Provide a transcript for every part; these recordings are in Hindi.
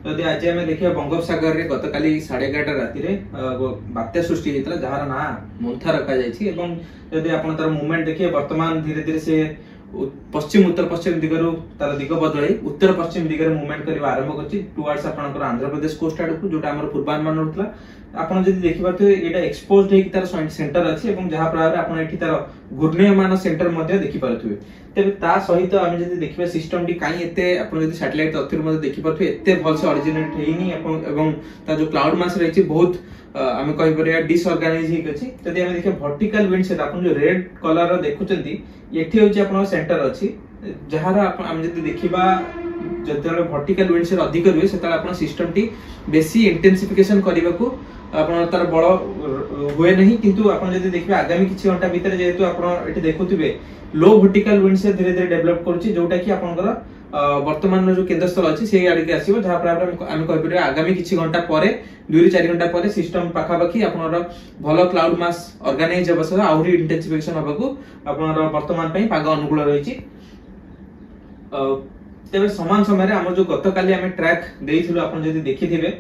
जदि आज आम देखिए बंगोपसागर में गत काली 11:30 राति बात्या सृष्टि होता जार ना मंथा रखा जदि आप तार मूवमेंट देखिए वर्तमान धीरे धीरे से पश्चिम उत्तर पश्चिम दिगरु तार दिग बदल उत्तर पश्चिम दिगरे मूवमेंट करबा आरंभ करछि टुवर्ड्स आपनकर आंध्र प्रदेश कोस्ट आड़ को जोटा हमर पूर्वानुमान होतला आपण जदि देखि पारथि एटा एक्सपोज्ड हे कि तार सेंटर अछि एवं जहा प्रकार आपण एठी तार घूर्णयमान सेंटर मध्ये देखि पारथि तबे ता सहित हम जदि देखिबा सिस्टम टी काई एते आपण जदि सैटेलाइट तथ्य मध्ये देखि पारथि एते भल से ओरिजिनेट हेइनी एवं ता जो क्लाउड मास रहिछि बहुत आमे कहि परिया डिसऑर्गेनाइज हे अछि जदि हम देखिबा वर्टिकल विंड से आपण जो रेड कलर रो देखुचंती एठी होछि आपण सेंटर अछि जहार हम जदि देखिबा जदि वर्टिकल विंड से अधिक रुए सेता आपण सिस्टम टी बेसी इंटेंसिफिकेशन करबा को आपण तार बड़ हुए नहीं किंतु आपण जदि देखबे आगामी किछि घंटा भीतर जेहेतु आपण एठी देखुथिबे लो वर्टिकल विंड से धीरे धीरे डेवलप करछि जोटा कि आपनकर वर्तमान जो केंद्र स्थल अछि से आड़ी के आसीबो जहा पर हम कहि परिया आगामी किछि घंटा परे 2-4 घंटा परे सिस्टम पाखा पाखी आपनर भलो क्लाउड मास ऑर्गेनाइज अवसर आउरी इंटेंसिफिकेशन होबाकू आपनर वर्तमान पई पाग अनुकूल रहिछि तेबे समान समय रे हम जो गत काली हम ट्रैक देइथिलु आपण जदि देखिथिबे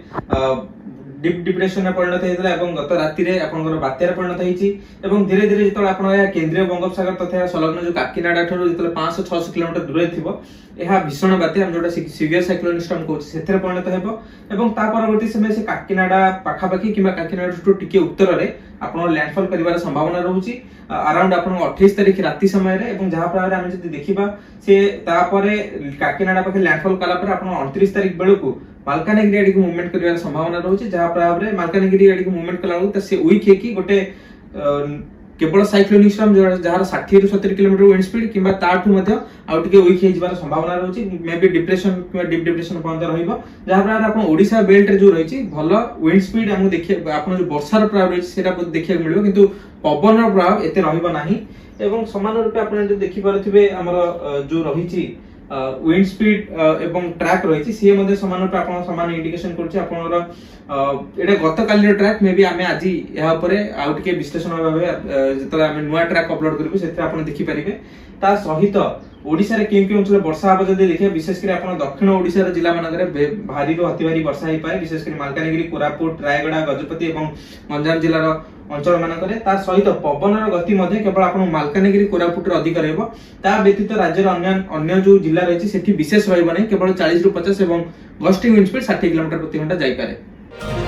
डीप डिप्रेशन में परिणत हेतला एवं गत राति रे आपनकर बात्यार परिणत हेछि एवं धीरे धीरे जतल आपण या केंद्रीय बंगोपसागर तथा संलग्न जो काकीनाडा ठरो जतल 500-600 किलोमीटर दूर थिबो एहा भीषण बात्या हम जोटा सीवियर साइक्लोन स्टॉर्म कोच सेथरे परिणत हेबो एवं ता परवर्ती समय से काकीनाडा पाखा पाखी किबा काकीनाडा टू टिके उत्तर रे आपण लैंडफॉल करिवार संभावना रहउची अराउंड आपण 28 तारिख राति समय रे एवं जहा प्रकार हम जदि देखिबा से ता परे काकीनाडा पाखे लैंडफॉल कला पर आपण 29 तारिख बेलकू मालकानगिरी आड़ी को मूवमेंट करिवार संभावना रहउची जहा प्रकार रे मालकानगिरी आड़ी को मूवमेंट कला त से वीक हे कि गोटे केवल साइक्लोनिक स्टॉर्म जहार 60 रु 70 किलोमीटर विंड स्पीड किबा ताठू मध्ये आउ टिके वीक हे जिबार संभावना रहउची मे बी डिप्रेशन किबा डीप डिप्रेशन पर्यंत रहिबो जहा प्रकार आपण ओडिसा बेल्ट रे जो रहिची भलो विंड स्पीड हम देखि आपण जो वर्षार प्रभाव रहिची सेटा देखिया मिलिबो किंतु पवनर प्रभाव एते रहिबो नाही एवं समान रूपे आपण जो देखि पारथिबे हमर जो रहिची विंड स्पीड एवं ट्रैक रहिची से मध्ये समान रूपे आपण समान इंडिकेशन करछि आपनर एटा गत काली ट्रैक मे बी आमे आजि या ऊपर आउ टिके विश्लेषण भाबे जतरा आमे नुवा ट्रैक अपलोड करबे सेते आपण देखि परिबे ता सहित ओडिसा रे केम अंचल वर्षा आबा जदि देखिए विशेष कर आपण दक्षिण ओडिसा रे जिला मानकरे भारी रो अति भारी वर्षा हे पाए विशेष कर मालकानगिरी कोरापुट रायगड़ा गजपति एवं गंजाम जिला रो अंचल मानकरे ता सहित पवनर गति मध्ये केवल आपण मालकानगिरी कोरापुट रे अधिक रहबो ता व्यतीत राज्य रे अन्य जो जिला रहिछि सेठी विशेष रहबो नै केवल 40 रु 50 एवं गस्टिंग विंड स्पीड 60 किलोमीटर प्रति घंटा जाई पारे।